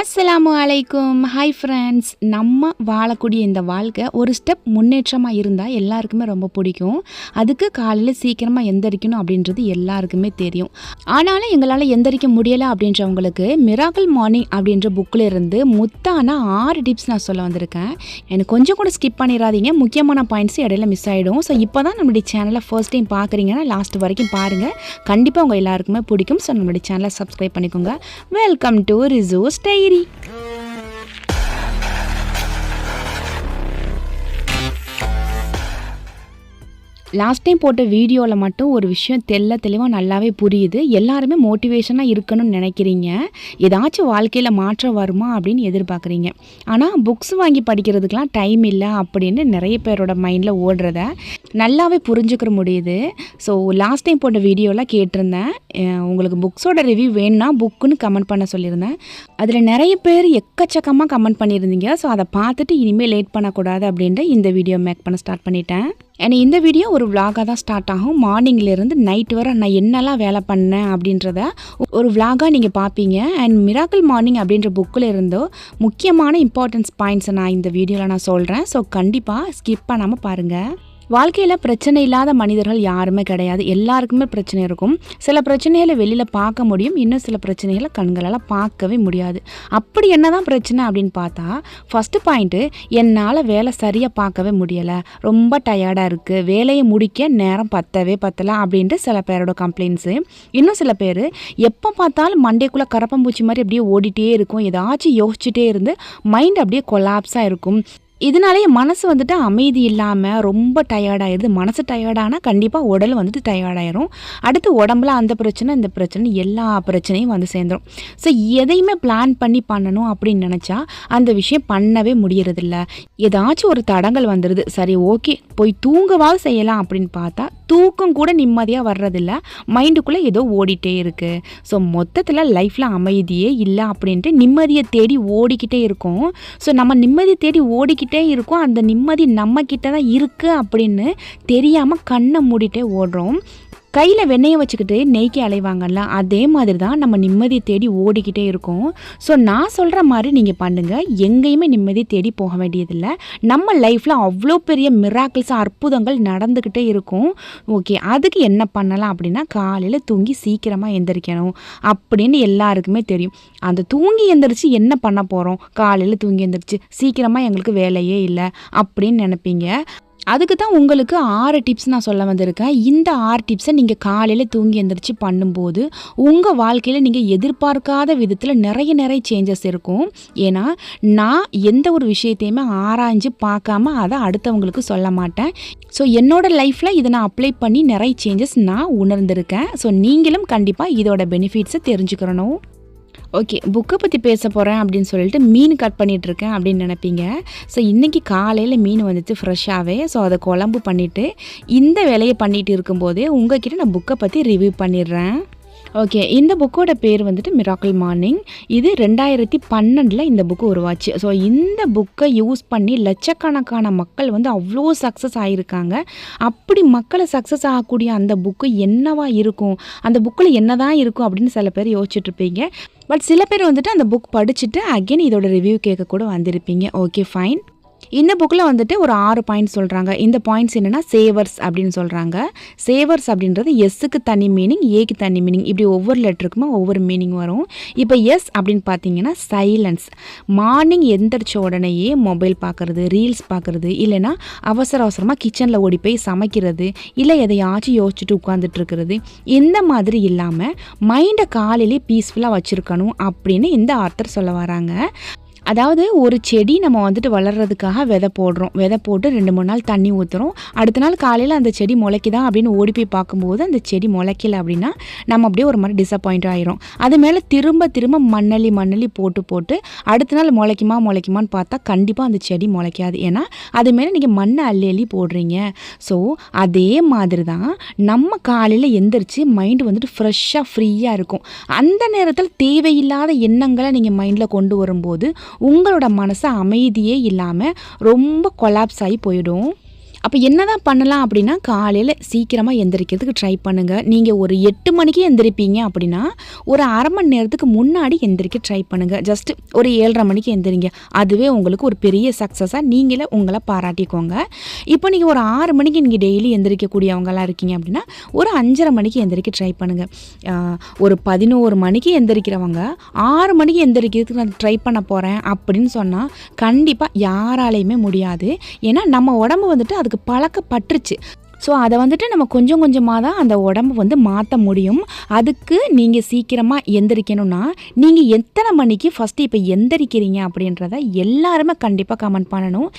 அஸ்ஸலாமு அலைக்கும். Hi friends. நம்ம வாழக்கூடிய இந்த வாழ்க்கை ஒரு ஸ்டெப் முன்னேற்றமாக இருந்தால் எல்லாருக்குமே ரொம்ப பிடிக்கும். அதுக்கு காலையில் சீக்கிரமாக எந்திரிக்கணும் அப்படின்றது எல்லாருக்குமே தெரியும். ஆனாலும் எங்களால் எந்திரிக்க முடியலை அப்படின்றவங்களுக்கு மிராக்கிள் மார்னிங் அப்படின்ற புக்கில் இருந்து முத்தான 6 டிப்ஸ் நான் சொல்ல வந்திருக்கேன். எனக்கு கொஞ்சம் கூட ஸ்கிப் பண்ணிடாதீங்க. முக்கியமான பாயிண்ட்ஸ் இடையில மிஸ் ஆகிடும். ஸோ இப்போ தான் நம்மளுடைய சேனலை ஃபர்ஸ்ட் டைம் பார்க்குறீங்கன்னா லாஸ்ட் வரைக்கும் பாருங்கள். கண்டிப்பாக உங்கள் எல்லாருக்குமே பிடிக்கும். ஸோ நம்மளுடைய சேனலை சப்ஸ்கிரைப் பண்ணிக்கோங்க. Welcome to resource diary. Last time போட்ட வீடியோவில் மட்டும் ஒரு விஷயம் தெளிவாக நல்லாவே புரியுது. எல்லாருமே மோட்டிவேஷனாக இருக்கணும்னு நினைக்கிறீங்க. ஏதாச்சும் வாழ்க்கையில் மாற்றம் வருமா அப்படின்னு எதிர்பார்க்குறீங்க. ஆனால் புக்ஸ் வாங்கி படிக்கிறதுக்கெலாம் டைம் இல்லை அப்படின்னு நிறைய பேரோட மைண்டில் ஓடுறத நல்லாவே புரிஞ்சுக்கிற முடியுது. ஸோ லாஸ்ட் டைம் போட்ட வீடியோவில் கேட்டிருந்தேன், உங்களுக்கு புக்ஸோட ரிவ்யூ வேணும்னா புக்குன்னு கமெண்ட் பண்ண சொல்லியிருந்தேன். அதில் நிறைய பேர் எக்கச்சக்கமாக கமெண்ட் பண்ணியிருந்தீங்க. ஸோ அதை பார்த்துட்டு இனிமேல் லேட் பண்ணக்கூடாது அப்படின்ட்டு இந்த வீடியோ மேக் பண்ண ஸ்டார்ட் பண்ணிட்டேன். ஏன்னா இந்த வீடியோ ஒரு விலாகாக தான் ஸ்டார்ட் ஆகும். மார்னிங்லேருந்து நைட் வரை நான் என்னெல்லாம் வேலை பண்ணேன் அப்படின்றத ஒரு விலாகாக நீங்கள் பார்ப்பீங்க. அண்ட் மிராக்கிள் மார்னிங் அப்படின்ற புக்கில் இருந்தோ முக்கியமான இம்பார்ட்டன்ஸ் பாயிண்ட்ஸை நான் இந்த வீடியோவில் நான் சொல்கிறேன். ஸோ கண்டிப்பாக ஸ்கிப் பண்ணாமல் பாருங்கள். வாழ்க்கையில் பிரச்சனை இல்லாத மனிதர்கள் யாருமே கிடையாது. எல்லாருக்குமே பிரச்சனை இருக்கும். சில பிரச்சனைகளை வெளியில் பார்க்க முடியும், இன்னும் சில பிரச்சனைகளை கண்களால் பார்க்கவே முடியாது. அப்படி என்ன தான் பிரச்சனை அப்படின்னு பார்த்தா, ஃபஸ்ட்டு பாயிண்ட்டு, என்னால் வேலை சரியாக பார்க்கவே முடியலை, ரொம்ப டயர்டாக இருக்குது, வேலையை முடிக்க நேரம் பத்தலை அப்படின்ட்டு சில பேரோட கம்ப்ளைண்ட்ஸு. இன்னும் சில பேர் எப்போ பார்த்தாலும் மண்டைக்குள்ளே கரப்பம்பூச்சி மாதிரி அப்படியே ஓடிட்டே இருக்கும், ஏதாச்சும் யோசிச்சுட்டே இருந்து மைண்ட் அப்படியே கொலாப்ஸாக இருக்கும். இதனாலே மனசு வந்துட்டு அமைதி இல்லாமல் ரொம்ப டயர்டாயிடுது. மனசு டயர்டானால் கண்டிப்பாக உடல் வந்துட்டு டயர்டாயிரும். அடுத்து உடம்புல அந்த பிரச்சனை இந்த பிரச்சனை எல்லா பிரச்சனையும் வந்து சேர்ந்துடும். ஸோ எதையுமே பிளான் பண்ணி பண்ணணும் அப்படின்னு நினச்சா அந்த விஷயம் பண்ணவே முடியறதில்ல. ஏதாச்சும் ஒரு தடங்கள் வந்துடுது. சரி ஓகே போய் தூங்கவாது செய்யலாம் அப்படின்னு பார்த்தா தூக்கம் கூட நிம்மதியாக வர்றதில்ல. மைண்டுக்குள்ளே ஏதோ ஓடிட்டே இருக்குது. ஸோ மொத்தத்தில் லைஃப்பில் அமைதியே இல்லை அப்படின்ட்டு நிம்மதியை தேடி ஓடிக்கிட்டே இருக்கும். ஸோ நம்ம நிம்மதி தேடி ஓடிக்கிட்டே இருக்கும், அந்த நிம்மதி நம்ம கிட்ட தான் இருக்குது அப்படின்னு தெரியாமல் கண்ணை மூடிட்டே ஓடுறோம். கையில் வெண்ணெயை வச்சுக்கிட்டு நெய்க்கு அலைவாங்கல்ல, அதே மாதிரி தான் நம்ம நிம்மதியை தேடி ஓடிக்கிட்டே இருக்கோம். ஸோ நான் சொல்கிற மாதிரி நீங்கள் பண்ணுங்கள். எங்கேயுமே நிம்மதியை தேடி போக வேண்டியதில்லை. நம்ம லைஃப்பில் அவ்வளோ பெரிய மிராக்கிள்ஸ் அற்புதங்கள் நடந்துக்கிட்டே இருக்கும். ஓகே, அதுக்கு என்ன பண்ணலாம் அப்படின்னா, காலையில் தூங்கி சீக்கிரமாக எந்திரிக்கணும் அப்படின்னு எல்லாருக்குமே தெரியும். அந்த தூங்கி எந்திரிச்சு என்ன பண்ண போகிறோம், காலையில் தூங்கி எந்திரிச்சு சீக்கிரமாக எங்களுக்கு வேலையே இல்லை அப்படின்னு நினைப்பீங்க. அதுக்கு தான் உங்களுக்கு 6 டிப்ஸ் நான் சொல்ல வந்திருக்கேன். இந்த 6 டிப்ஸை நீங்கள் காலையில் தூங்கி எந்திரிச்சு பண்ணும்போது உங்கள் வாழ்க்கையில் நீங்கள் எதிர்பார்க்காத விதத்தில் நிறைய சேஞ்சஸ் இருக்கும். ஏன்னா நான் எந்த ஒரு விஷயத்தையுமே ஆராய்ஞ்சு பார்க்காம அதை அடுத்தவங்களுக்கு சொல்ல மாட்டேன். ஸோ என்னோடய லைஃப்பில் இதை நான் அப்ளை பண்ணி நிறைய சேஞ்சஸ் நான் உணர்ந்திருக்கேன். ஸோ நீங்களும் கண்டிப்பாக இதோட பெனிஃபிட்ஸை தெரிஞ்சுக்கிறணும். ஓகே, புக்கை பற்றி பேச போகிறேன் அப்படின்னு சொல்லிட்டு மீன் கட் பண்ணிகிட்ருக்கேன் அப்படின்னு நினைப்பீங்க. ஸோ இன்றைக்கி காலையில் மீன் வந்துட்டு ஃப்ரெஷ்ஷாகவே, ஸோ அதை குழம்பு பண்ணிவிட்டு இந்த வேலையை பண்ணிகிட்டு இருக்கும்போதே உங்கள்கிட்ட நான் புக்கை பற்றி ரிவ்யூ பண்ணிடுறேன். ஓகே, இந்த புக்கோட பேர் வந்துட்டு மிராக்கிள் மார்னிங். இது 2012 இந்த புக்கு உருவாச்சு. ஸோ இந்த புக்கை யூஸ் பண்ணி லட்சக்கணக்கான மக்கள் வந்து அவ்வளோ சக்ஸஸ் ஆகியிருக்காங்க. அப்படி மக்களை சக்ஸஸ் ஆகக்கூடிய அந்த புக்கு என்னவா இருக்கும், அந்த புக்கில் என்ன தான் இருக்கும் அப்படின்னு சில பேர் யோசிச்சுட்ருப்பீங்க. பட் சில பேர் வந்துட்டு அந்த புக் படிச்சுட்டு அகெயின் இதோட ரிவ்யூ கேட்க கூட வந்திருப்பீங்க. Okay fine. இந்த புக்கில் வந்துட்டு ஒரு 6 பாயிண்ட்ஸ் சொல்கிறாங்க. இந்த பாயிண்ட்ஸ் என்னென்னா சேவர்ஸ் அப்படின்னு சொல்கிறாங்க. சேவர்ஸ் அப்படின்றது எஸ்ஸுக்கு தனி மீனிங், ஏக்கு தனி மீனிங், இப்படி ஒவ்வொரு லெட்டருக்குமே ஒவ்வொரு மீனிங் வரும். இப்போ எஸ் அப்படின்னு பார்த்தீங்கன்னா சைலன்ஸ். மார்னிங் எந்திரிச்ச உடனேயே மொபைல் பார்க்குறது, ரீல்ஸ் பார்க்குறது, இல்லைனா அவசரமாக கிச்சனில் ஓடி போய் சமைக்கிறது, இல்லை எதையாச்சும் யோசிச்சுட்டு உட்காந்துட்டு இருக்கிறது, இந்த மாதிரி இல்லாமல் மைண்டை காலையிலே பீஸ்ஃபுல்லாக வச்சுருக்கணும் அப்படின்னு இந்த ஆத்தர் சொல்ல வராங்க. அதாவது ஒரு செடி நம்ம வந்துட்டு வளர்கிறதுக்காக விதை போடுறோம். விதை போட்டு 2-3 நாள் தண்ணி ஊற்றுறோம். அடுத்த நாள் காலையில் அந்த செடி முளைக்குதா அப்படின்னு ஓடி போய் பார்க்கும்போது அந்த செடி முளைக்கல அப்படின்னா நம்ம அப்படியே ஒரு மாதிரி டிசப்பாயிண்ட் ஆகிரும். அது மேலே திரும்ப மண்ணள்ளி போட்டு அடுத்த நாள் முளைக்குமான்னு பார்த்தா கண்டிப்பாக அந்த செடி முளைக்காது. ஏன்னா அது மேலே நீங்கள் மண்ணை அள்ளி போடுறீங்க. ஸோ அதே மாதிரி தான் நம்ம காலையில் எந்திரிச்சு மைண்டு வந்துட்டு ஃப்ரெஷ்ஷாக ஃப்ரீயாக இருக்கும். அந்த நேரத்தில் தேவையில்லாத எண்ணங்களை நீங்கள் மைண்டில் கொண்டு வரும்போது உங்களோட மனசு அமைதியே இல்லாமல் ரொம்ப கொலாப்ஸ் ஆகி போயிடும். அப்போ என்னதான் பண்ணலாம் அப்படின்னா, காலையில் சீக்கிரமாக எந்திரிக்கிறதுக்கு ட்ரை பண்ணுங்கள். நீங்கள் ஒரு 8 மணிக்கு எந்திரிப்பீங்க அப்படின்னா, ஒரு அரை மணி நேரத்துக்கு முன்னாடி எந்திரிக்க ட்ரை பண்ணுங்கள். ஜஸ்ட்டு ஒரு 7:30 மணிக்கு எந்திரிங்க. அதுவே உங்களுக்கு ஒரு பெரிய சக்ஸஸாக நீங்களே உங்களை பாராட்டிக்கோங்க. இப்போ நீங்கள் ஒரு 6 மணிக்கு நீங்கள் டெய்லி எந்திரிக்கக்கூடியவங்களாம் இருக்கீங்க அப்படின்னா, ஒரு 5:30 மணிக்கு எந்திரிக்க ட்ரை பண்ணுங்கள். ஒரு 11 மணிக்கு எந்திரிக்கிறவங்க 6 மணிக்கு எந்திரிக்கிறதுக்கு நான் ட்ரை பண்ண போகிறேன் அப்படின்னு சொன்னால் கண்டிப்பாக யாராலையுமே முடியாது. ஏன்னா நம்ம உடம்பு வந்துட்டு அதுக்கு பழக்கப்பட்டுருச்சு. ஸோ அதை வந்துட்டு நம்ம கொஞ்சம் கொஞ்சமாக தான் அந்த உடம்பு வந்து மாற்ற முடியும். அதுக்கு நீங்கள் சீக்கிரமாக எந்திரிக்கணும்னா நீங்கள் எத்தனை மணிக்கு ஃபஸ்ட்டு இப்போ எந்திரிக்கிறீங்க அப்படின்றத எல்லாருமே கண்டிப்பாக கமெண்ட் பண்ணணும்.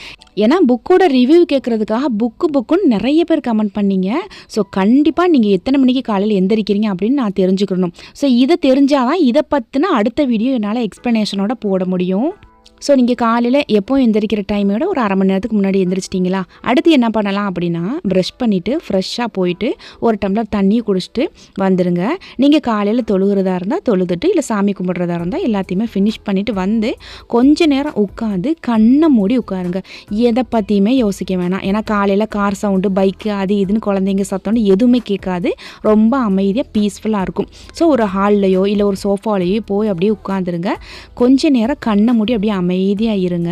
ஏன்னா புக்கோட ரிவ்யூ கேட்குறதுக்காக புக்குன்னு நிறைய பேர் கமெண்ட் பண்ணீங்க. ஸோ கண்டிப்பாக நீங்கள் எத்தனை மணிக்கு காலையில் எந்திரிக்கிறீங்க அப்படின்னு நான் தெரிஞ்சுக்கணும். ஸோ இதை தெரிஞ்சால் தான் இதை பற்றின அடுத்த வீடியோ என்னால் எக்ஸ்ப்ளனேஷனோட போட முடியும். ஸோ நீங்கள் காலையில் எப்போ எந்திரிக்கிற டைமோட ஒரு அரை மணி நேரத்துக்கு முன்னாடி எந்திரிச்சிட்டிங்களா, அடுத்து என்ன பண்ணலாம் அப்படின்னா, ப்ரஷ் பண்ணிவிட்டு ஃப்ரெஷ்ஷாக போயிட்டு ஒரு டம்ளர் தண்ணி குடிச்சிட்டு வந்துடுங்க. நீங்கள் காலையில் தொழுகிறதா இருந்தால் தொழுதுட்டு, இல்லை சாமி கும்பிட்றதா இருந்தால் எல்லாத்தையுமே ஃபினிஷ் பண்ணிவிட்டு வந்து கொஞ்ச நேரம் உட்காந்து கண்ணை மூடி உட்காருங்க. எதை பற்றியுமே யோசிக்க வேணாம். ஏன்னா காலையில் கார் சவுண்டு, பைக்கு, அது இதுன்னு குழந்தைங்க சத்தம்னு எதுவுமே கேட்காது. ரொம்ப அமைதியாக பீஸ்ஃபுல்லாக இருக்கும். ஸோ ஒரு ஹால்லையோ இல்லை ஒரு சோஃபாலேயோ போய் அப்படியே உட்காந்துருங்க. கொஞ்ச நேரம் கண்ணை மூடி அப்படியே அமைதியாக இருங்க.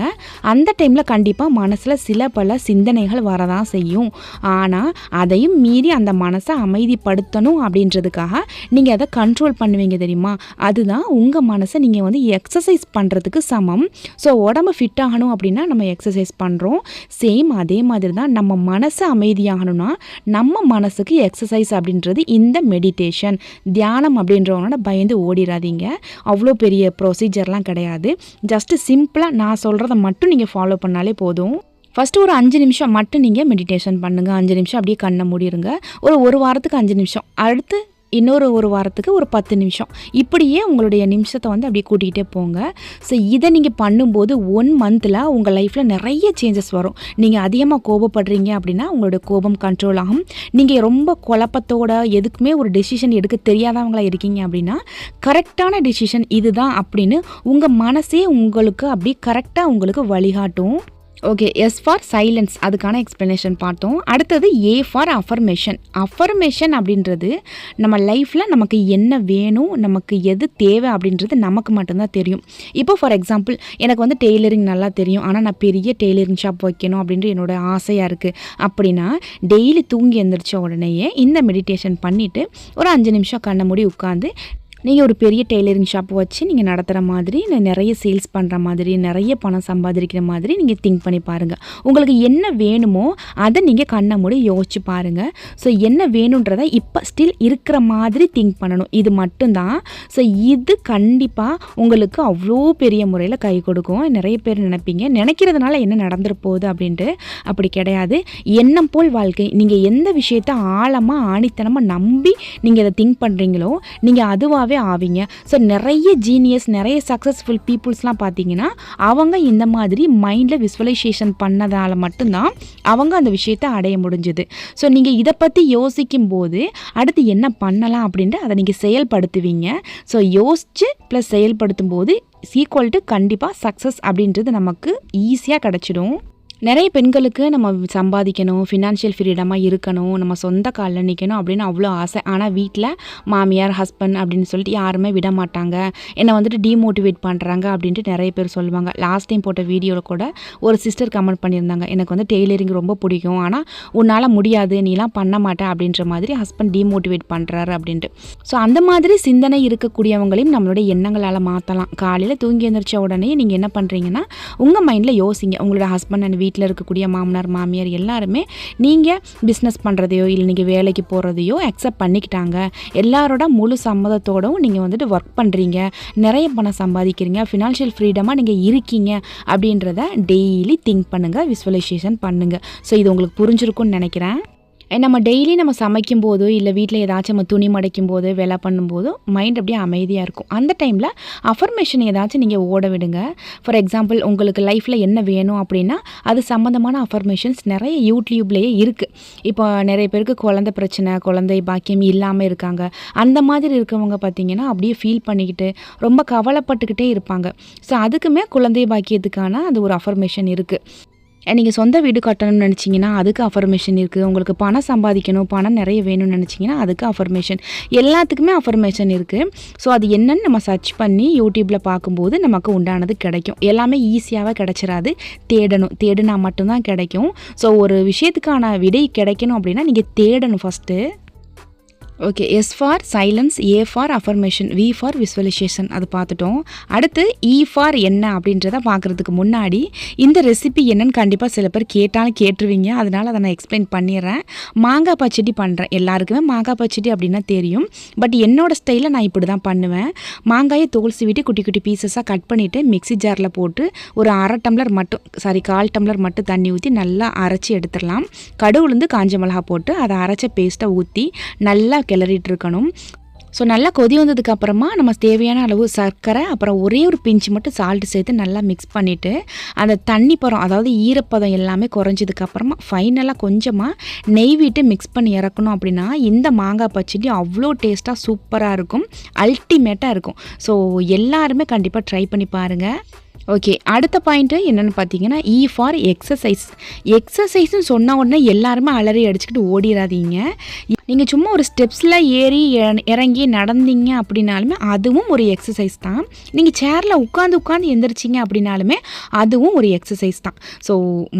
அந்த டைமில் கண்டிப்பாக மனசில் சில பல சிந்தனைகள் வரதான் செய்யும். ஆனால் அதையும் மீறி அந்த மனசை அமைதிப்படுத்தணும் அப்படின்றதுக்காக நீங்கள் அதை கண்ட்ரோல் பண்ணுவீங்க தெரியுமா? அதுதான் உங்கள் மனசை நீங்கள் வந்து எக்ஸசைஸ் பண்ணுறதுக்கு சமம். ஸோ உடம்பு ஃபிட் ஆகணும் அப்படின்னா நம்ம எக்ஸசைஸ் பண்ணுறோம். சேம் அதே மாதிரி தான் நம்ம மனசு அமைதியாகணும்னா நம்ம மனசுக்கு எக்ஸசைஸ் அப்படின்றது இந்த மெடிடேஷன், தியானம் அப்படின்றவனோட பயந்து ஓடிடாதீங்க. அவ்வளோ பெரிய ப்ரொசீஜர்லாம் கிடையாது. ஜஸ்ட்டு சிம்பிளாக நான் சொல்கிறத மட்டும் நீங்கள் ஃபாலோ பண்ணாலே போதும். ஃபஸ்ட்டு ஒரு 5 நிமிஷம் மட்டும் நீங்கள் மெடிடேஷன் பண்ணுங்கள். 5 நிமிஷம் அப்படியே கண்ணை மூடிடுங்க. ஒரு வாரத்துக்கு 5 நிமிஷம், அடுத்து இன்னொரு ஒரு வாரத்துக்கு ஒரு 10 நிமிஷம், இப்படியே உங்களுடைய நிமிஷத்தை வந்து அப்படியே கூட்டிகிட்டே போங்க. ஸோ இதை நீங்கள் பண்ணும்போது 1 மந்தில் உங்கள் லைஃப்பில் நிறைய சேஞ்சஸ் வரும். நீங்கள் அதிகமாக கோபப்படுறீங்க அப்படின்னா உங்களுடைய கோபம் கண்ட்ரோல் ஆகும். நீங்கள் ரொம்ப குழப்பத்தோட எதுக்குமே ஒரு டெசிஷன் எடுக்க தெரியாதவங்களா இருக்கீங்க அப்படின்னா கரெக்டான டெசிஷன் இதுதான் அப்படின்னு உங்கள் மனசே உங்களுக்கு அப்படி கரெக்டாக உங்களுக்கு வழிகாட்டும். ஓகே, எஸ் ஃபார் சைலன்ஸ், அதுக்கான எக்ஸ்ப்ளனேஷன் பார்த்தோம். அடுத்தது ஏ ஃபார் அஃபர்மேஷன். அஃபர்மேஷன் அப்படின்றது நம்ம லைஃப்பில் நமக்கு என்ன வேணும், நமக்கு எது தேவை அப்படின்றது நமக்கு மட்டும்தான் தெரியும். இப்போ ஃபார் எக்ஸாம்பிள் எனக்கு வந்து டெய்லரிங் நல்லா தெரியும், ஆனால் நான் பெரிய டெய்லரிங் ஷாப் வைக்கணும் அப்படின்ற என்னோட ஆசையாக இருக்குது அப்படின்னா டெய்லி தூங்கி எழுந்திரிச்ச உடனேயே இந்த மெடிடேஷன் பண்ணிவிட்டு ஒரு 5 நிமிஷம் கண்ணை மூடி உட்காந்து நீங்கள் ஒரு பெரிய டெய்லரிங் ஷாப் வச்சு நீங்கள் நடத்துகிற மாதிரி, நிறைய சேல்ஸ் பண்ணுற மாதிரி, நிறைய பணம் சம்பாதிக்கிற மாதிரி நீங்கள் திங்க் பண்ணி பாருங்கள். உங்களுக்கு என்ன வேணுமோ அதை நீங்கள் கண்ணை மூடி யோசிச்சு பாருங்கள். ஸோ என்ன வேணுன்றதை இப்போ ஸ்டில் இருக்கிற மாதிரி திங்க் பண்ணணும். இது மட்டும்தான். ஸோ இது கண்டிப்பாக உங்களுக்கு அவ்வளோ பெரிய முறையில் கை கொடுக்கும். நிறைய பேர் நினைப்பீங்க நினைக்கிறதுனால என்ன நடந்துட போகுது அப்படின்ட்டு. அப்படி கிடையாது. எண்ணம் போல் வாழ்க்கை. நீங்கள் எந்த விஷயத்தை ஆழமாக ஆணித்தனமாக நம்பி நீங்கள் அதை திங்க் பண்ணுறீங்களோ நீங்கள் அதுவாகவே ஆவீங்க. ஸோ நிறைய ஜீனியஸ், நிறைய சக்ஸஸ்ஃபுல் பீப்புள்ஸ்லாம் பார்த்தீங்கன்னா அவங்க இந்த மாதிரி மைண்டில் விஸ்வலைசேஷன் பண்ணதால் மட்டும்தான் அவங்க அந்த விஷயத்தை அடைய முடிஞ்சுது. ஸோ நீங்கள் இதை பற்றி யோசிக்கும் போது அடுத்து என்ன பண்ணலாம் அப்படின்ட்டு அதை நீங்கள் செயல்படுத்துவீங்க. ஸோ யோசித்து ப்ளஸ் செயல்படுத்தும் போது ஈக்குவல் டு கண்டிப்பாக சக்ஸஸ் அப்படின்றது நமக்கு ஈஸியாக கிடச்சிடும். நிறைய பெண்களுக்கு நம்ம சம்பாதிக்கணும், ஃபினான்ஷியல் ஃப்ரீடமாக இருக்கணும், நம்ம சொந்த காலில் நிற்கணும் அப்படின்னு அவ்வளோ ஆசை. ஆனால் வீட்டில் மாமியார், ஹஸ்பண்ட் அப்படின்னு சொல்லிட்டு யாருமே விட மாட்டாங்க, என்னை வந்துட்டு டீமோட்டிவேட் பண்ணுறாங்க அப்படின்ட்டு நிறைய பேர் சொல்லுவாங்க. லாஸ்ட் டைம் போட்ட வீடியோவில் கூட ஒரு சிஸ்டர் கமெண்ட் பண்ணியிருந்தாங்க, எனக்கு வந்து டெய்லரிங் ரொம்ப பிடிக்கும், ஆனால் உன்னால் முடியாது, நீலாம் பண்ண மாட்டேன் அப்படின்ற மாதிரி ஹஸ்பண்ட் டீமோட்டிவேட் பண்ணுறாரு அப்படின்ட்டு. ஸோ அந்த மாதிரி சிந்தனை இருக்கக்கூடியவங்களையும் நம்மளுடைய எண்ணங்களால் மாற்றலாம். காலையில் தூங்கி எழுந்திரிச்ச உடனே நீங்கள் என்ன பண்ணுறீங்கன்னா உங்கள் மைண்டில் யோசிங்க, உங்களோட ஹஸ்பண்ட் அண்ட் வீட்டில் இருக்கக்கூடிய மாமனார், மாமியார் எல்லாருமே நீங்கள் பிஸ்னஸ் பண்ணுறதையோ இல்லை நீங்கள் வேலைக்கு போகிறதையோ அக்செப்ட் பண்ணிக்கிட்டாங்க, எல்லாரோட முழு சம்மதத்தோடவும் நீங்கள் வந்துட்டு ஒர்க் பண்ணுறீங்க, நிறைய பணம் சம்பாதிக்கிறீங்க, ஃபினான்ஷியல் ஃப்ரீடமாக நீங்கள் இருக்கீங்க அப்படின்றத டெய்லி திங்க் பண்ணுங்கள், விஸ்வலைசேஷன் பண்ணுங்கள். ஸோ இது உங்களுக்கு புரிஞ்சிருக்கும்னு நினைக்கிறேன். நம்ம டெய்லி நம்ம சமைக்கும் போதோ இல்லை வீட்டில் ஏதாச்சும் நம்ம துணி மடைக்கும் போது வேலை பண்ணும்போதோ மைண்ட் அப்படியே அமைதியாக இருக்கும். அந்த டைமில் அஃபர்மேஷன் ஏதாச்சும் நீங்கள் ஓட விடுங்க. ஃபார் எக்ஸாம்பிள் உங்களுக்கு லைஃப்பில் என்ன வேணும் அப்படின்னா அது சம்மந்தமான அஃபர்மேஷன்ஸ் நிறைய யூடியூப்லேயே இருக்குது. இப்போ நிறைய பேருக்கு குழந்தை பிரச்சனை, குழந்தை பாக்கியம் இல்லாமல் இருக்காங்க. அந்த மாதிரி இருக்கவங்க பார்த்திங்கன்னா அப்படியே ஃபீல் பண்ணிக்கிட்டு ரொம்ப கவலைப்பட்டுக்கிட்டே இருப்பாங்க. ஸோ அதுக்குமே குழந்தை பாக்கியத்துக்கான அது ஒரு அஃபர்மேஷன் இருக்குது. நீங்கள் சொந்த வீடு கட்டணும்னு நினச்சிங்கன்னா அதுக்கு அஃபர்மேஷன் இருக்குது. உங்களுக்கு பணம் சம்பாதிக்கணும், பணம் நிறைய வேணும்னு நினச்சிங்கன்னா அதுக்கு அஃபர்மேஷன். எல்லாத்துக்குமே அஃபர்மேஷன் இருக்குது. ஸோ அது என்னன்னு நம்ம சர்ச் பண்ணி யூடியூப்பில் பார்க்கும்போது நமக்கு உண்டானது கிடைக்கும். எல்லாமே ஈஸியாகவே கிடைச்சிடாது, தேடினா மட்டும்தான் கிடைக்கும். ஸோ ஒரு விஷயத்துக்கான விடை கிடைக்கணும் அப்படின்னா நீங்கள் தேடணும் first. Okay, S for silence, A for affirmation, V for visualisation அது பார்த்துட்டோம். அடுத்து இ ஃபார் என்ன அப்படின்றத பார்க்குறதுக்கு முன்னாடி இந்த ரெசிபி என்னன்னு கண்டிப்பாக சில பேர் கேட்டாலும் கேட்டுருவீங்க. அதனால் அதை நான் எக்ஸ்பிளைன் பண்ணிடுறேன். மாங்காய் பச்சடி பண்ணுறேன். எல்லாருக்குமே மாங்காய் பச்சடி அப்படின்னா தெரியும். பட் என்னோடய ஸ்டைலில் நான் இப்படி தான் பண்ணுவேன். மாங்காயை தோல் சீவிட்டு குட்டி குட்டி பீசஸாக கட் பண்ணிவிட்டு மிக்ஸி ஜாரில் போட்டு ஒரு 1/2 டம்ளர் மட்டும் 1/4 டம்ளர் மட்டும் தண்ணி ஊற்றி நல்லா அரைச்சி எடுத்துடலாம். கடுகுலேருந்து காஞ்ச மிளகா போட்டு அதை அரைச்ச பேஸ்ட்டை ஊற்றி நல்லா கிளறிட்டு இருக்கணும். ஸோ நல்லா கொதி வந்ததுக்கு அப்புறமா நம்ம தேவையான அளவு சர்க்கரை, அப்புறம் ஒரே ஒரு பிஞ்சு மட்டும் சால்ட்டு சேர்த்து நல்லா மிக்ஸ் பண்ணிவிட்டு அந்த தண்ணி பதம், அதாவது ஈரப்பதம் எல்லாமே குறைஞ்சதுக்கப்புறமா ஃபைனலாக கொஞ்சமாக நெய் விட்டு மிக்ஸ் பண்ணி இறக்கணும். அப்படின்னா இந்த மாங்காய் பச்சடி அவ்வளோ டேஸ்ட்டாக சூப்பராக இருக்கும், அல்டிமேட்டாக இருக்கும். ஸோ எல்லாருமே கண்டிப்பாக ட்ரை பண்ணி பாருங்கள். ஓகே, அடுத்த பாயிண்ட்டு என்னென்னு பார்த்தீங்கன்னா இ ஃபார் எக்ஸசைஸ். எக்ஸசைஸ்னு சொன்ன உடனே எல்லாருமே அலறி அடிச்சுக்கிட்டு ஓடிடாதீங்க. நீங்கள் சும்மா ஒரு ஸ்டெப்ஸில் ஏறி இறங்கி நடந்தீங்க அப்படின்னாலுமே அதுவும் ஒரு எக்ஸசைஸ் தான். நீங்கள் சேரில் உட்காந்து எந்திரிச்சிங்க அப்படின்னாலுமே அதுவும் ஒரு எக்ஸசைஸ் தான். ஸோ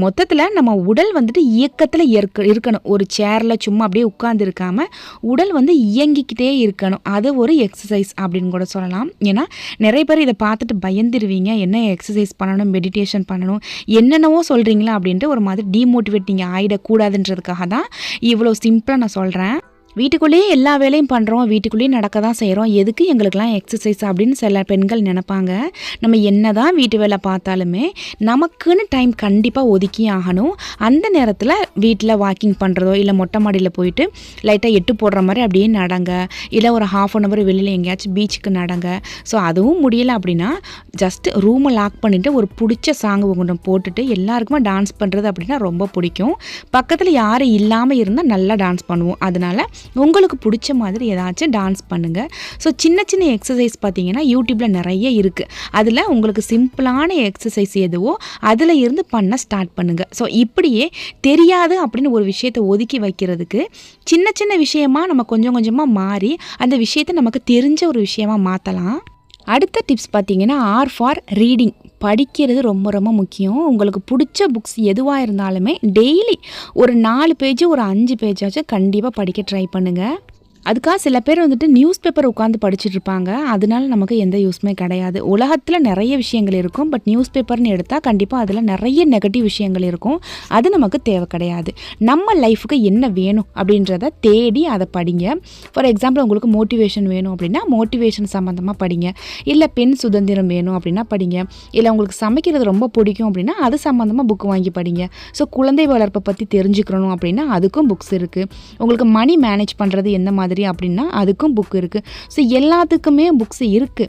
மொத்தத்தில் நம்ம உடல் வந்துட்டு இயக்கத்தில் இருக்கணும். ஒரு சேரில் சும்மா அப்படியே உட்காந்து இருக்காமல் உடல் வந்து இயங்கிக்கிட்டே இருக்கணும். அது ஒரு எக்ஸசைஸ் அப்படின்னு கூட சொல்லலாம். ஏன்னா நிறைய பேர் இதை பார்த்துட்டு பயந்துருவீங்க, என்ன எக்ஸசைஸ் பண்ணணும், மெடிடேஷன் பண்ணணும், என்னென்னவோ சொல்கிறீங்களா அப்படின்ட்டு ஒரு மாதிரி டீமோட்டிவேட் நீங்கள் ஆகிடக்கூடாதுன்றதுக்காக தான் இவ்வளோ சிம்பிளாக நான் சொல்கிறேன். வீட்டுக்குள்ளேயே எல்லா வேலையும் பண்ணுறோம், வீட்டுக்குள்ளேயே நடக்க தான் செய்கிறோம், எதுக்கு எங்களுக்கெல்லாம் எக்ஸசைஸ் அப்படின்னு சில பெண்கள் நினைப்பாங்க. நம்ம என்ன தான் வீட்டு வேலை பார்த்தாலுமே நமக்குன்னு டைம் கண்டிப்பாக ஒதுக்கி ஆகணும். அந்த நேரத்தில் வீட்டில் வாக்கிங் பண்ணுறதோ இல்லை மொட்டை மாடியில் போயிட்டு லைட்டாக எட்டு போடுற மாதிரி அப்படியே நடங்க, இல்லை ஒரு 1/2 hour வெளியில் எங்கேயாச்சும் பீச்சுக்கு நடங்க. ஸோ அதுவும் முடியலை அப்படின்னா ஜஸ்ட்டு ரூமை லாக் பண்ணிவிட்டு ஒரு பிடிச்ச சாங் கொண்டு போட்டுட்டு எல்லாருக்குமே டான்ஸ் பண்ணுறது அப்படின்னா ரொம்ப பிடிக்கும். பக்கத்தில் யாரும் இல்லாமல் இருந்தால் நல்லா டான்ஸ் பண்ணுவோம். அதனால் உங்களுக்கு பிடிச்ச மாதிரி ஏதாச்சும் டான்ஸ் பண்ணுங்கள். ஸோ சின்ன சின்ன எக்ஸசைஸ் பார்த்தீங்கன்னா யூடியூப்பில் நிறைய இருக்குது. அதில் உங்களுக்கு சிம்பிளான எக்ஸசைஸ் எதுவோ அதில் இருந்து பண்ண ஸ்டார்ட் பண்ணுங்கள். ஸோ இப்படியே தெரியாது அப்படின்னு ஒரு விஷயத்தை ஒதுக்கி வைக்கிறதுக்கு சின்ன சின்ன விஷயமாக நம்ம கொஞ்சம் கொஞ்சமாக மாறி அந்த விஷயத்தை நமக்கு தெரிஞ்ச ஒரு விஷயமாக மாற்றலாம். அடுத்த டிப்ஸ் பார்த்தீங்கன்னா ஆர் ஃபார் ரீடிங். படிக்கிறது ரொம்ப ரொம்ப முக்கியம். உங்களுக்கு பிடிச்ச புக்ஸ் எதுவாக இருந்தாலுமே டெய்லி ஒரு 4 பேஜ் ஒரு 5 பேஜாச்சும் கண்டிப்பாக படிக்க ட்ரை பண்ணுங்கள். அதுக்காக சில பேர் வந்துட்டு நியூஸ் பேப்பர் உட்காந்து படிச்சுட்டு இருப்பாங்க. அதனால நமக்கு எந்த யூஸ்மே கிடையாது. உலகத்தில் நிறைய விஷயங்கள் இருக்கும், பட் நியூஸ் பேப்பர்னு எடுத்தால் கண்டிப்பாக அதில் நிறைய நெகட்டிவ் விஷயங்கள் இருக்கும். அது நமக்கு தேவை கிடையாது. நம்ம லைஃபுக்கு என்ன வேணும் அப்படின்றத தேடி அதை படிங்க. ஃபார் எக்ஸாம்பிள் உங்களுக்கு மோட்டிவேஷன் வேணும் அப்படின்னா மோட்டிவேஷன் சம்மந்தமாக படிங்க, இல்லை பெண் சுதந்திரம் வேணும் அப்படின்னா படிங்க, இல்லை உங்களுக்கு சமைக்கிறது ரொம்ப பிடிக்கும் அப்படின்னா அது சம்மந்தமாக புக் வாங்கி படிங்க. ஸோ குழந்தை வளர்ப்பை பற்றி தெரிஞ்சுக்கணும் அப்படின்னா அதுக்கும் புக்ஸ் இருக்குது. உங்களுக்கு மணி மேனேஜ் பண்ணுறது எந்த மாதிரி அப்படின்னா அதுக்கும் புக் இருக்குது. ஸோ எல்லாத்துக்குமே புக்ஸ் இருக்குது.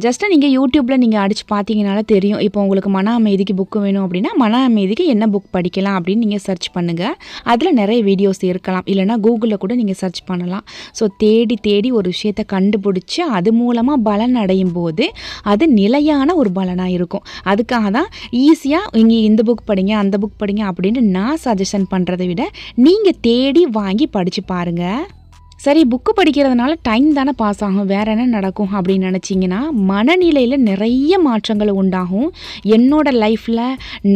ஜஸ்ட்டு நீங்கள் யூடியூப்பில் நீங்கள் அடித்து பார்த்தீங்கனால தெரியும். இப்போ உங்களுக்கு மன அமைதிக்கு புக்கு வேணும் அப்படின்னா மன அமைதிக்கு என்ன புக் படிக்கலாம் அப்படின்னு நீங்கள் சர்ச் பண்ணுங்கள். அதில் நிறைய வீடியோஸ் இருக்கலாம், இல்லைனா கூகுளில் கூட நீங்கள் சர்ச் பண்ணலாம். ஸோ தேடி தேடி ஒரு விஷயத்தை கண்டுபிடிச்சி அது மூலமாக பலன் அடையும் போது அது நிலையான ஒரு பலனாக இருக்கும். அதுக்காக தான் ஈஸியாக இங்கே இந்த புக் படிங்க அந்த புக் படிங்க அப்படின்னு நான் சஜஷன் பண்ணுறதை விட நீங்கள் தேடி வாங்கி படித்து பாருங்கள். சரி, புக்கு படிக்கிறதுனால டைம் தானே பாஸ் ஆகும், வேறு என்ன நடக்கும் அப்படின்னு நினச்சிங்கன்னா மனநிலையில் நிறைய மாற்றங்கள் உண்டாகும். என்னோடய லைஃப்பில்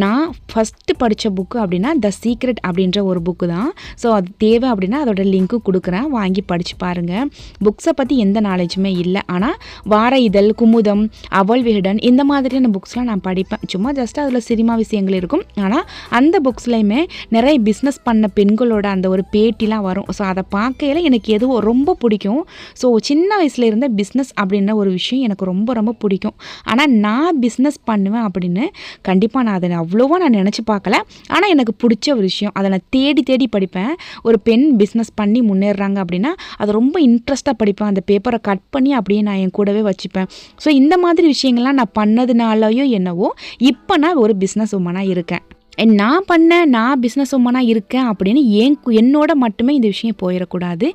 நான் ஃபஸ்ட்டு படித்த புக்கு அப்படின்னா த சீக்ரெட் அப்படின்ற ஒரு புக்கு தான். ஸோ அது தேவை அப்படின்னா அதோட லிங்க்கு கொடுக்குறேன், வாங்கி படித்து பாருங்கள். புக்ஸை பற்றி எந்த நாலேஜுமே இல்லை, ஆனால் வார இதழ், குமுதம், அவள் விகடன் இந்த மாதிரியான புக்ஸ்லாம் நான் படிப்பேன். சும்மா ஜஸ்ட் அதில் சினிமா விஷயங்கள் இருக்கும், ஆனால் அந்த புக்ஸ்லையுமே நிறைய பிஸ்னஸ் பண்ண பெண்களோட அந்த ஒரு பேட்டிலாம் வரும். ஸோ அதை பார்க்கையில் எனக்கு எதுவும் ரொம்ப பிடிக்கும். ஸோ சின்ன வயசுல இருந்த பிஸ்னஸ் அப்படின்ற ஒரு விஷயம் எனக்கு ரொம்ப ரொம்ப பிடிக்கும். ஆனால் நான் பிஸ்னஸ் பண்ணுவேன் அப்படின்னு கண்டிப்பாக நான் அதை அவ்வளோவா நான் நினச்சி பார்க்கல. ஆனால் எனக்கு பிடிச்ச ஒரு விஷயம், அதை நான் தேடி தேடி படிப்பேன். ஒரு பெண் பிஸ்னஸ் பண்ணி முன்னேறாங்க அப்படின்னா அதை ரொம்ப இன்ட்ரெஸ்ட்டாக படிப்பேன். அந்த பேப்பரை கட் பண்ணி அப்படியே நான் என் கூடவே வச்சுப்பேன். ஸோ இந்த மாதிரி விஷயங்கள்லாம் நான் பண்ணதுனாலயோ என்னவோ இப்போ நான் ஒரு பிஸ்னஸ் உமனாக இருக்கேன். நான் பிஸ்னஸ் உமனாக இருக்கேன் அப்படின்னு என்னோட மட்டுமே இந்த விஷயம் போயிடக்கூடாது.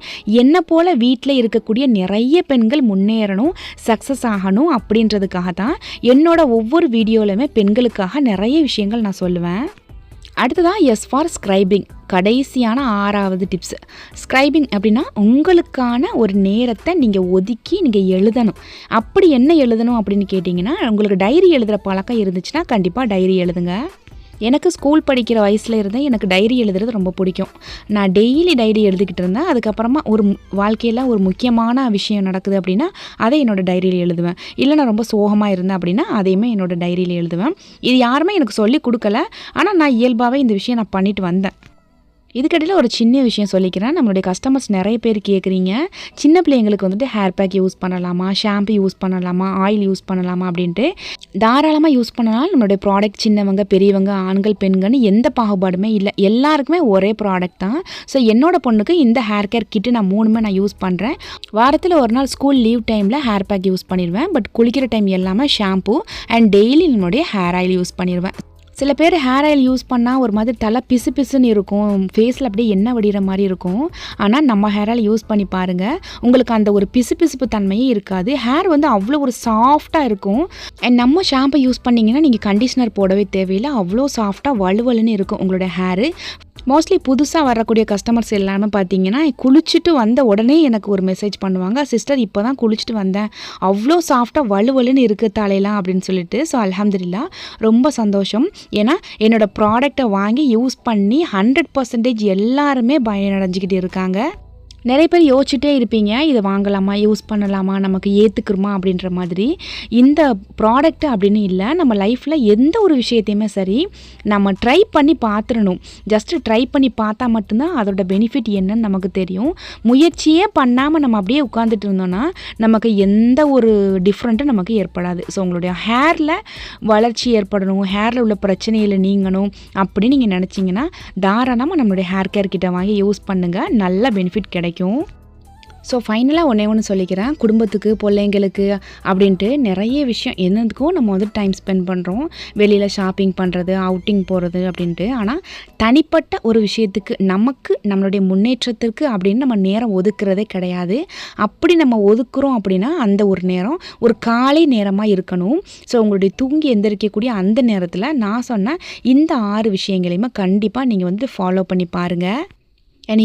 என்னை போல் வீட்டில் இருக்கக்கூடிய நிறைய பெண்கள் முன்னேறணும், சக்ஸஸ் ஆகணும் அப்படின்றதுக்காக தான் என்னோட ஒவ்வொரு வீடியோலையுமே பெண்களுக்காக நிறைய விஷயங்கள் நான் சொல்லுவேன். அடுத்ததான் எஸ் ஃபார் ஸ்க்ரைபிங். கடைசியான 6வது டிப்ஸ். ஸ்க்ரைபிங் அப்படின்னா உங்களுக்கான ஒரு நேரத்தை நீங்கள் ஒதுக்கி நீங்கள் எழுதணும். அப்படி என்ன எழுதணும் அப்படின்னு கேட்டிங்கன்னா, உங்களுக்கு டைரி எழுதுகிற பழக்கம் இருந்துச்சுன்னா கண்டிப்பாக டைரி எழுதுங்க. எனக்கு ஸ்கூல் படிக்கிற வயசில் இருந்தே எனக்கு டைரி எழுதுறது ரொம்ப பிடிக்கும். நான் டெய்லி டைரி எழுதிக்கிட்டு இருந்தேன். அதுக்கப்புறமா ஒரு வாழ்க்கையில் ஒரு முக்கியமான விஷயம் நடக்குது அப்படின்னா அதை என்னோடய டைரியில் எழுதுவேன். இல்லை நான் ரொம்ப சோகமாக இருந்தேன் அப்படின்னா அதையுமே என்னோடய டைரியில் எழுதுவேன். இது யாருமே எனக்கு சொல்லி கொடுக்கல. ஆனால் நான் இயல்பாகவே இந்த விஷயம் நான் பண்ணிட்டு வந்தேன். இதுக்கடையில் ஒரு சின்ன விஷயம் சொல்லிக்கிறேன். நம்மளுடைய கஸ்டமர்ஸ் நிறைய பேர் கேட்குறீங்க, சின்ன பிள்ளைங்களுக்கு வந்துட்டு ஹேர் பேக் யூஸ் பண்ணலாமா, ஷாம்பு யூஸ் பண்ணலாமா, ஆயில் யூஸ் பண்ணலாமா அப்படின்ட்டு. தாராளமாக யூஸ் பண்ணலாம். நம்மளுடைய ப்ராடக்ட் சின்னவங்க பெரியவங்க ஆண்கள் பெண்கள்னு எந்த பாகுபாடுமே இல்லை, எல்லாருக்குமே ஒரே ப்ராடக்ட் தான். ஸோ என்னோடய பொண்ணுக்கு இந்த ஹேர் கேர் கிட்டு நான் 3மே நான் யூஸ் பண்ணுறேன். வாரத்தில் ஒரு நாள் ஸ்கூல் லீவ் டைமில் ஹேர் பேக் யூஸ் பண்ணிடுவேன். பட் குளிக்கிற டைம் எல்லாமே ஷாம்பு அண்ட் டெய்லி நம்மளுடைய ஹேர் ஆயில் யூஸ் பண்ணிடுவேன். சில பேர் ஹேர் ஆயில் யூஸ் பண்ணால் ஒரு மாதிரி தலை பிசு பிசுன்னு இருக்கும், ஃபேஸில் அப்படியே எண்ணெய் வடிகிற மாதிரி இருக்கும். ஆனால் நம்ம ஹேர் ஆயில் யூஸ் பண்ணி பாருங்கள், உங்களுக்கு அந்த ஒரு பிசு பிசுப்பு தன்மையே இருக்காது. ஹேர் வந்து அவ்வளோ ஒரு சாஃப்டாக இருக்கும். அண்ட் நம்ம ஷாம்பு யூஸ் பண்ணிங்கன்னா நீங்கள் கண்டிஷ்னர் போடவே தேவையில்லை, அவ்வளோ சாஃப்டாக வலுவலுன்னு இருக்கும் உங்களோட ஹேரு. மோஸ்ட்லி புதுசாக வரக்கூடிய கஸ்டமர்ஸ் எல்லாமே பார்த்தீங்கன்னா குளிச்சுட்டு வந்த உடனே எனக்கு ஒரு மெசேஜ் பண்ணுவாங்க, சிஸ்டர் இப்போ தான் குளிச்சுட்டு வந்தேன், அவ்வளோ சாஃப்டாக வலுவலுன்னு இருக்குது தலையெல்லாம் அப்படின்னு சொல்லிட்டு. ஸோ அல்ஹம்துலில்லாஹ் ரொம்ப சந்தோஷம். ஏன்னா என்னோடய ப்ராடக்டை வாங்கி யூஸ் பண்ணி 100% எல்லாருமே பயனடைஞ்சிக்கிட்டு இருக்காங்க. நிறைய பேர் யோசிச்சுட்டே இருப்பீங்க, இதை வாங்கலாமா, யூஸ் பண்ணலாமா, நமக்கு ஏற்றுக்குருமா அப்படின்ற மாதிரி. இந்த ப்ராடக்ட்டு அப்படின்னு இல்லை, நம்ம லைஃப்பில் எந்த ஒரு விஷயத்தையுமே சரி நம்ம ட்ரை பண்ணி பார்த்துடணும். ஜஸ்ட்டு ட்ரை பண்ணி பார்த்தா மட்டும்தான் அதோட பெனிஃபிட் என்னன்னு நமக்கு தெரியும். முயற்சியே பண்ணாமல் நம்ம அப்படியே உட்காந்துட்டு இருந்தோன்னா நமக்கு எந்த ஒரு டிஃப்ரெண்ட்டும் நமக்கு ஏற்படாது. ஸோ உங்களுடைய ஹேரில் வளர்ச்சி ஏற்படணும், ஹேரில் உள்ள பிரச்சனையில் நீங்கணும் அப்படின்னு நீங்கள் நினச்சிங்கன்னா தாராளமாக நம்மளுடைய ஹேர் கேர் கிட்ட வாங்கி யூஸ் பண்ணுங்கள், நல்ல பெனிஃபிட் கிடைக்கும். ஸோ ஃபைனலாக ஒன்று சொல்லிக்கிறேன், குடும்பத்துக்கு பிள்ளைங்களுக்கு அப்படின்ட்டு நிறைய விஷயம் என்னதுக்கும் நம்ம வந்து டைம் ஸ்பெண்ட் பண்ணுறோம், வெளியில் ஷாப்பிங் பண்ணுறது, அவுட்டிங் போகிறது அப்படின்ட்டு. ஆனால் தனிப்பட்ட ஒரு விஷயத்துக்கு நமக்கு நம்மளுடைய முன்னேற்றத்திற்கு அப்படின்னு நம்ம நேரம் ஒதுக்குறதே கிடையாது. அப்படி நம்ம ஒதுக்குறோம் அப்படின்னா அந்த ஒரு நேரம் ஒரு காலை நேரமாக இருக்கணும். ஸோ உங்களுடைய தூங்கி எந்திரிக்கக்கூடிய அந்த நேரத்தில் நான் சொன்ன இந்த 6 விஷயங்களையுமே கண்டிப்பாக நீங்கள் வந்து ஃபாலோ பண்ணி பாருங்கள்.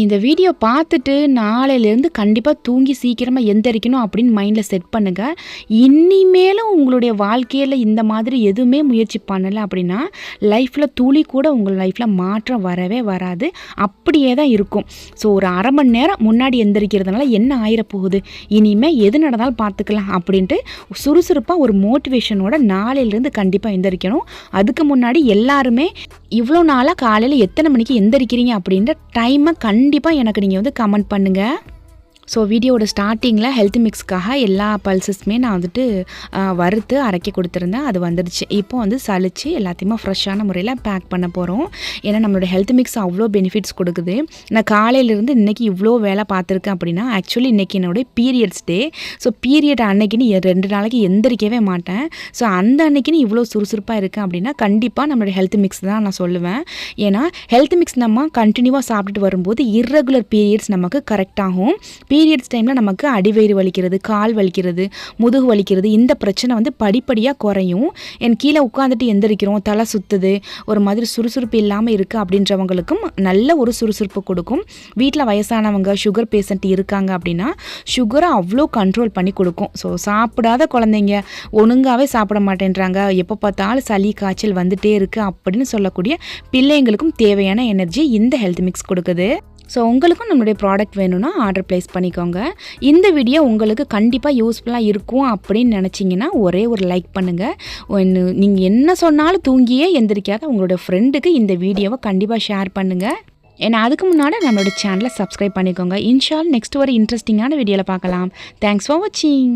இந்த வீடியோ பார்த்துட்டு நாளையிலேருந்து கண்டிப்பாக தூங்கி சீக்கிரமாக எந்திரிக்கணும் அப்படின்னு மைண்டில் செட் பண்ணுங்கள். இனிமேலும் உங்களுடைய வாழ்க்கையில் இந்த மாதிரி எதுவுமே முயற்சி பண்ணலை அப்படின்னா லைஃப்பில் துளி கூட உங்கள் லைஃப்பில் மாற்றம் வரவே வராது, அப்படியே தான் இருக்கும். ஸோ ஒரு அரை மணி நேரம் முன்னாடி எந்திரிக்கிறதுனால என்ன ஆயிரப்போகுது, இனிமேல் எது நடந்தாலும் பார்த்துக்கலாம் அப்படின்ட்டு சுறுசுறுப்பாக ஒரு மோட்டிவேஷனோட நாளையிலேருந்து கண்டிப்பாக எந்திரிக்கணும். அதுக்கு முன்னாடி எல்லாருமே இவ்வளோ நாளாக காலையில் எத்தனை மணிக்கு எந்திரிக்கிறீங்க அப்படின்ற டைமை கண்டிப்பாக எனக்கு நீங்கள் வந்து கமெண்ட் பண்ணுங்கள். ஸோ வீடியோட ஸ்டார்டிங்கில் ஹெல்த் மிக்ஸ்க்காக எல்லா பல்சஸ்மே நான் வந்துட்டு வறுத்து அரைக்க கொடுத்துருந்தேன், அது வந்துடுச்சு. இப்போ வந்து சளிச்சு எல்லாத்தையுமே ஃப்ரெஷ்ஷான முறையில் பேக் பண்ண போகிறோம். ஏன்னா நம்மளோட ஹெல்த் மிக்ஸ் அவ்வளோ பெனிஃபிட்ஸ் கொடுக்குது. நான் காலையிலேருந்து இன்றைக்கி இவ்வளோ வேலை பார்த்துருக்கேன் அப்படின்னா ஆக்சுவலி இன்றைக்கி என்னோடய பீரியட்ஸ் டே. ஸோ பீரியட் அன்னைக்குன்னு 2 நாளைக்கு எந்திரிக்கவே மாட்டேன். ஸோ அந்த அன்னைக்குன்னு இவ்வளோ சுறுசுறுப்பாக இருக்கேன் அப்படின்னா கண்டிப்பாக நம்மளோட ஹெல்த் மிக்ஸ் தான் நான் சொல்லுவேன். ஏன்னா ஹெல்த் மிக்ஸ் நம்ம கண்டினியூவாக சாப்பிட்டுட்டு வரும்போது இர்ரெகுலர் பீரியட்ஸ் நமக்கு கரெக்டாகும். பீரியட்ஸ் டைமில் நமக்கு அடிவயிறு வலிக்கிறது, கால் வலிக்கிறது, முதுகு வலிக்கிறது, இந்த பிரச்சனை வந்து படிப்படியாக குறையும். என் கீழே உட்காந்துட்டு எந்திரிக்கிறோம், தலை சுற்றுது, ஒரு மாதிரி சுறுசுறுப்பு இல்லாமல் இருக்குது அப்படின்றவங்களுக்கும் நல்ல ஒரு சுறுசுறுப்பு கொடுக்கும். வீட்டில் வயசானவங்க சுகர் பேஷண்ட் இருக்காங்க அப்படின்னா சுகரை அவ்வளோ கண்ட்ரோல் பண்ணி கொடுக்கும். ஸோ சாப்பிடாத குழந்தைங்க ஒழுங்காகவே சாப்பிட மாட்டேன்றாங்க, எப்போ பார்த்தாலும் சளி காய்ச்சல் வந்துட்டே இருக்குது அப்படின்னு சொல்லக்கூடிய பிள்ளைங்களுக்கும் தேவையான எனர்ஜி இந்த ஹெல்த் மிக்ஸ் கொடுக்குது. ஸோ உங்களுக்கும் நம்மளுடைய ப்ராடக்ட் வேணும்னா ஆர்டர் ப்ளேஸ் பண்ணிக்கோங்க. இந்த வீடியோ உங்களுக்கு கண்டிப்பாக யூஸ்ஃபுல்லாக இருக்கும் அப்படின்னு நினச்சிங்கன்னா ஒரே ஒரு லைக் பண்ணுங்கள். நீங்கள் என்ன சொன்னாலும் தூங்கியே எந்திரிக்காத உங்களோட ஃப்ரெண்டுக்கு இந்த வீடியோவை கண்டிப்பாக ஷேர் பண்ணுங்கள். ஏன்னா அதுக்கு முன்னாடி நம்மளோட சேனலை சப்ஸ்கிரைப் பண்ணிக்கோங்க. இன்ஷால் நெக்ஸ்ட் ஒரு இன்ட்ரெஸ்டிங்கான வீடியோவில் பார்க்கலாம். தேங்க்ஸ் ஃபார் வாட்சிங்.